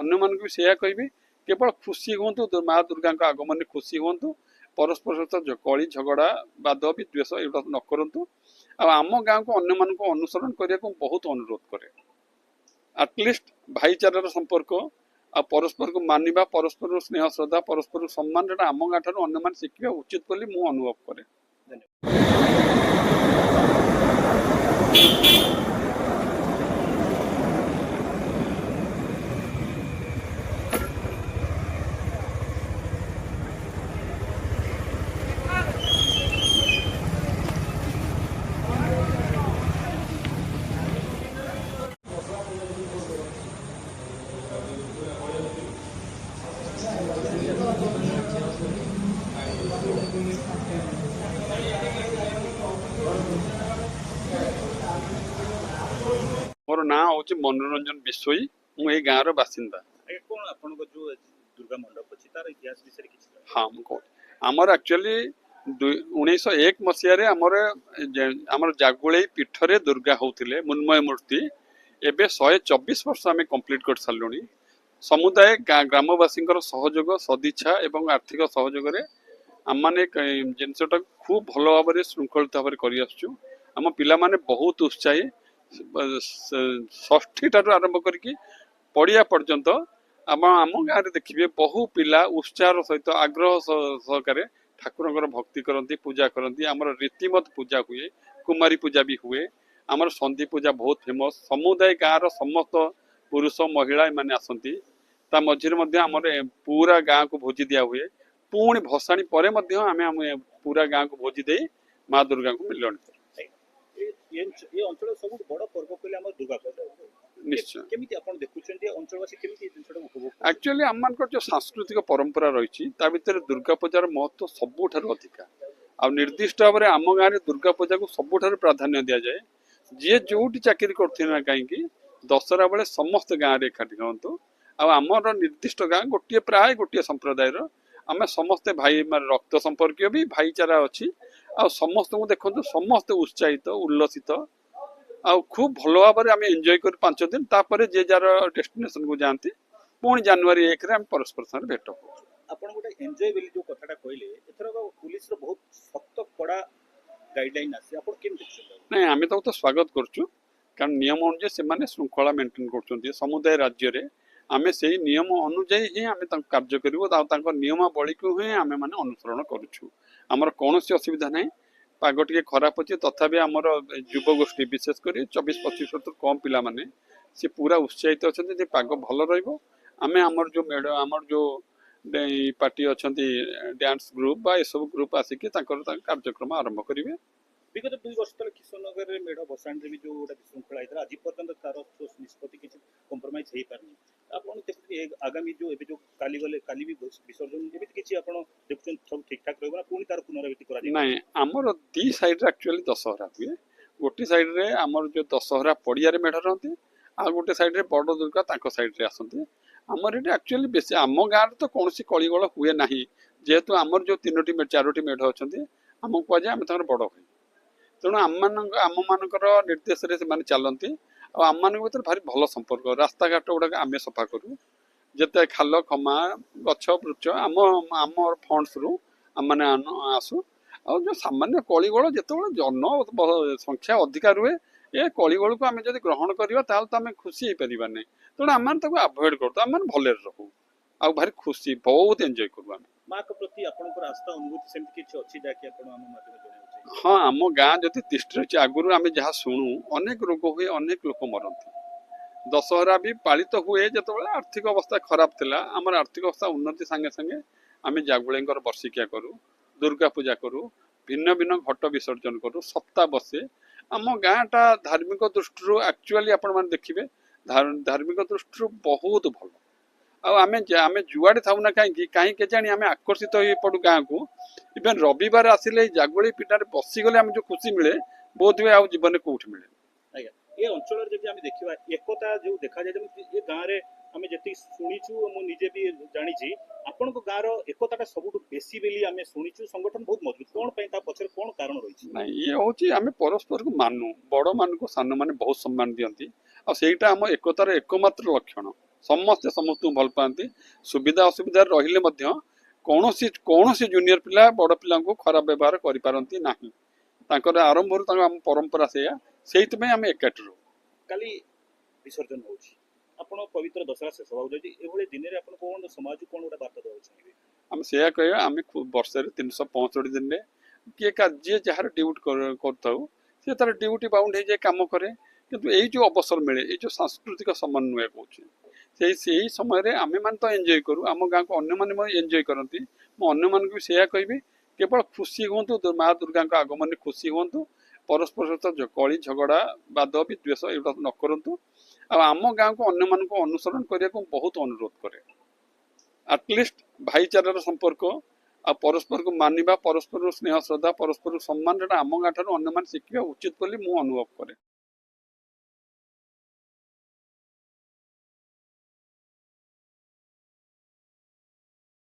ଅନ୍ୟମାନଙ୍କୁ ବି ସେଇଆ କହିବି, କେବଳ ଖୁସି ହୁଅନ୍ତୁ, ମା ଦୁର୍ଗାଙ୍କ ଆଗମନରେ ଖୁସି ହୁଅନ୍ତୁ, ପରସ୍ପର ସହିତ କଳି ଝଗଡ଼ା ବାଦ ବିଦ୍ୱେଷ ଏଗୁଡ଼ା ନ କରନ୍ତୁ। ଆଉ ଆମ ଗାଁକୁ ଅନ୍ୟମାନଙ୍କୁ ଅନୁସରଣ କରିବାକୁ ମୁଁ ବହୁତ ଅନୁରୋଧ କରେ। ଆଟଲିଷ୍ଟ ଭାଇଚାରାର ସମ୍ପର୍କ ଆଉ ପରସ୍ପରକୁ ମାନିବା, ପରସ୍ପରକୁ ସ୍ନେହ ଶ୍ରଦ୍ଧା, ପରସ୍ପରକୁ ସମ୍ମାନ, ଏଟା ଆମ ଗାଁ ଠାରୁ ଅନ୍ୟମାନେ ଶିଖିବା ଉଚିତ ବୋଲି ମୁଁ ଅନୁଭବ କରେ। मोर ना हूँ मनोरंजन विश्वई, मु ए गाँव बासिंदा। हाँ आमर एक्चुअली 1901 मसीह आमर जागुले पीठरे दुर्गा होते मुन्मय मूर्ति एबे 124 वर्ष आम कंप्लीट कर सारू। समुदाय ग्रामवासी सहयोग सदिच्छा एवं आर्थिक सहयोग आम मैंने जिनसटा खूब भल भाव में श्रृंखलित भाव में आम पिला माने बहुत उत्साही, षष्ठी ठार आरंभ करके पड़िया पर्यंत आम गाँव में देखिए बहु पिला उत्साह सहित आग्रह सहकार ठाकुर भक्ति करती पूजा करती। आमर रीतिमत पूजा हुए, कुमारी पूजा भी हुए, आमर संधि पूजा बहुत फेमस। समुदाय गाँव समस्त पुरुष महिला मैंने आसती, ता मझे आम पूरा गाँव को भोजी दिया हुए। पुणी भसाणी पर आम पूरा गाँव को भोजी दे माँ दुर्गा को मिलन कर। एक्चुअली आम जो सांस्कृतिक परंपरा रही दुर्गा पूजार महत्व सबुठ अधिका आ निर्दिष्ट भाव में आम गाँव में दुर्गा पूजा को सबुठ प्राधान्य दि जाए। जी जो चाकरी कर कहीं दशहरा बेले समस्त गाँव में एकाठी हूँ। आमर निर्दिष्ट गाँ गोटे प्राय गोटे संप्रदाय आम समस्ते भाई रक्त संपर्क भी भाईचारा अच्छी आ समस्त को देखते समस्त उत्साहित उल्लसित आ खूब भल भाव में आम एंजॉय कर 5 दिन तापर जे जार डेस्टिनेशन को जाती पुणी जनवरी 1 रे परस्पर साथ भेट हो। आपण गोटे एन्जॉय बेली जो कथाटा कहले एथर पुलिस रो बहुत सख्त कड़ा गाइडलाइन आसी आपण केम देखछन? नहीं आमे तो स्वागत करछु, कारण नियम अनुसार से माने श्रृंखला मेंटेन करछन्ती समुदाय राज्य रे। आमे सेही नियम अनुसार ही आमे कार्य करिवो आ नियमावली को ही आमे माने अनुसरण करूछु। हमर कोनोसी असुविधा नहीं। पाग टिके खराब अच्छे तथापि आमर युवगोष्ठी विशेषकर 24-25 वर्ष कम पिला माने से पूरा उत्साहित अच्छा पाग भल रमें आमर जो मेढ़ आमर जो पार्टी अच्छा डांस ग्रुप बा सब ग्रुप आसिक कार्यक्रम आरंभ करेंगे। विगत 2 वर्ष तले किशननगर रे मेढ़ बसाण रे भी जो गोटा विशृंखला होता आज पर्यंत तार निष्पत्ति किसी कंप्रोमाइज हो पारनी। आपण देखते आगामी जो एबे जो काली गले काली भी विसर्जन एबे किछि आपण देखछन सब ठीक ठाक रहबा पुनी तार पुनरावृत्ति करा जाय नहीं। आमर दी साइड रे एक्चुअली दशहरा हुए। गोटे साइड रे आमर जो दशहरा पड़िया रे मेढ़ रहती आ गोटे साइड रे बड़ दुर्गा ताको साइड रे आसती। आमर ये एक्चुअली बेसी आम गाँव तो कौन कलिगोल हुए ना जेहेतु आमर जो 3टी 4टी मेढ़ अच्छा आमको कहुए आम बड़ हुए तेणु आम मानकर निर्देश से चलती आम मान भर भारी भल संपर्क रास्ता घाट गुड़ाक आम सफा करूँ जिते खाल खमा गछ वृक्ष आम आम फंड्स रु आम मैंने आसू आ जो सामान्य कलिगोल जो जन संख्या अधिका रुए ए कलिगोल को आम जब ग्रहण करवा तो आम खुशी हो पार ना तेणु आम आभोड करूँ आम भले रहू आ भारी खुशी बहुत एंजॉय करूँ आम माँ के प्रति आपनकर आस्था अनुभूति सेमति किछि अछि जाके आपण हम माध्यम जणाउ। हाँ आम गाँ जदि तिष्ठ रही आगुरी आम जहाँ शुणु अनेक रोग हुए अनेक लोक मरती। दशहरा भी पालित हुए जो आर्थिक अवस्था खराब थिला आमर आर्थिक अवस्था उन्नति संगे संगे आम जागुले वर्षिकिया करूँ दुर्गा पूजा करूँ भिन्न भिन्न घट विसर्जन करूँ सप्ताह बसे आम गाँटा धार्मिक दृष्टि एक्चुअली आपण मैंने देखिए धार्मिक दृष्टि बहुत भल आम जुआड़े था ना कहीं कहीं केजाणी आम आकर्षित हो पड़ू गाँव को इवेन रविवार आसिले जागुड़ी पिठार बसीगले आम जो खुशी मिले बोध हुए जीवन में कौट मिले। ये अंचल जब आम देखा एकता जो देखा जाए ये गाँव में आम जी शुणीचु मुझे भी जानी आपण गाँव एकता सब बेसी बेली आम शुणीचु संगठन बहुत मजबूत कौन पचर कौन कारण रही ना ये हूँ आम परस्पर को मानु बड़ मान को सान मैंने बहुत सम्मान दिखती आम एकतार एकमात्र लक्षण ସମସ୍ତେ ସମସ୍ତଙ୍କୁ ଭଲ ପାଆନ୍ତି ସୁବିଧା ଅସୁବିଧାରେ ରହିଲେ ମଧ୍ୟ କୌଣସି ଜୁନିୟର ପିଲା ବଡ଼ ପିଲାଙ୍କୁ ଖରାପ ବ୍ୟବହାର କରିପାରନ୍ତି ନାହିଁ ତାଙ୍କର ଆରମ୍ଭରୁ ତାଙ୍କ ଆମ ପରମ୍ପରା ସେଇଆ ସେଇଥିପାଇଁ ଆମେ ଏକାଠି ରହୁ କାଲି ବିସର୍ଜନ ହେଉଛି ଆପଣ ପବିତ୍ର ଦଶହରା ଶେଷ ହେବାକୁ ଯାଉଛି ଏଭଳି ଦିନରେ ଆପଣ କ'ଣ ସମାଜକୁ କ'ଣ ଗୋଟେ ବାର୍ତ୍ତା ଦେବାକୁ ଚାହିଁବେ? ଆମେ ସେଇଆ କହିବା ଆମେ ବର୍ଷରେ 365 ଦିନରେ ଯିଏ ଯାହାର ଡ୍ୟୁଟି କରିଥାଉ ସେ ତାର ଡ୍ୟୁଟି ବାଉଣ୍ଡ ହେଇଯାଏ କାମ କରେ କିନ୍ତୁ ଏଇ ଯୋଉ ଅବସର ମିଳେ ଏଇ ଯୋଉ ସାଂସ୍କୃତିକ ସମନ୍ୱୟ କହୁଛି ସେଇ ସମୟରେ ଆମେମାନେ ତ ଏନ୍ଜୟ କରୁ ଆମ ଗାଁକୁ ଅନ୍ୟମାନେ ମଧ୍ୟ ଏନ୍ଜୟ କରନ୍ତି ମୁଁ ଅନ୍ୟମାନଙ୍କୁ ବି ସେଇଆ କହିବି କେବଳ ଖୁସି ହୁଅନ୍ତୁ ମା ଦୁର୍ଗାଙ୍କ ଆଗମନରେ ଖୁସି ହୁଅନ୍ତୁ ପରସ୍ପର ସହିତ କଳି ଝଗଡ଼ା ବାଦ ବିଦ୍ୱେଷ ଏଗୁଡ଼ା ନ କରନ୍ତୁ ଆଉ ଆମ ଗାଁକୁ ଅନ୍ୟମାନଙ୍କୁ ଅନୁସରଣ କରିବାକୁ ମୁଁ ବହୁତ ଅନୁରୋଧ କରେ ଆଟଲିଷ୍ଟ ଭାଇଚାରାର ସମ୍ପର୍କ ଆଉ ପରସ୍ପରକୁ ମାନିବା ପରସ୍ପରକୁ ସ୍ନେହ ଶ୍ରଦ୍ଧା ପରସ୍ପରକୁ ସମ୍ମାନ ସେଟା ଆମ ଗାଁ ଠାରୁ ଅନ୍ୟମାନେ ଶିଖିବା ଉଚିତ ବୋଲି ମୁଁ ଅନୁଭବ କରେ।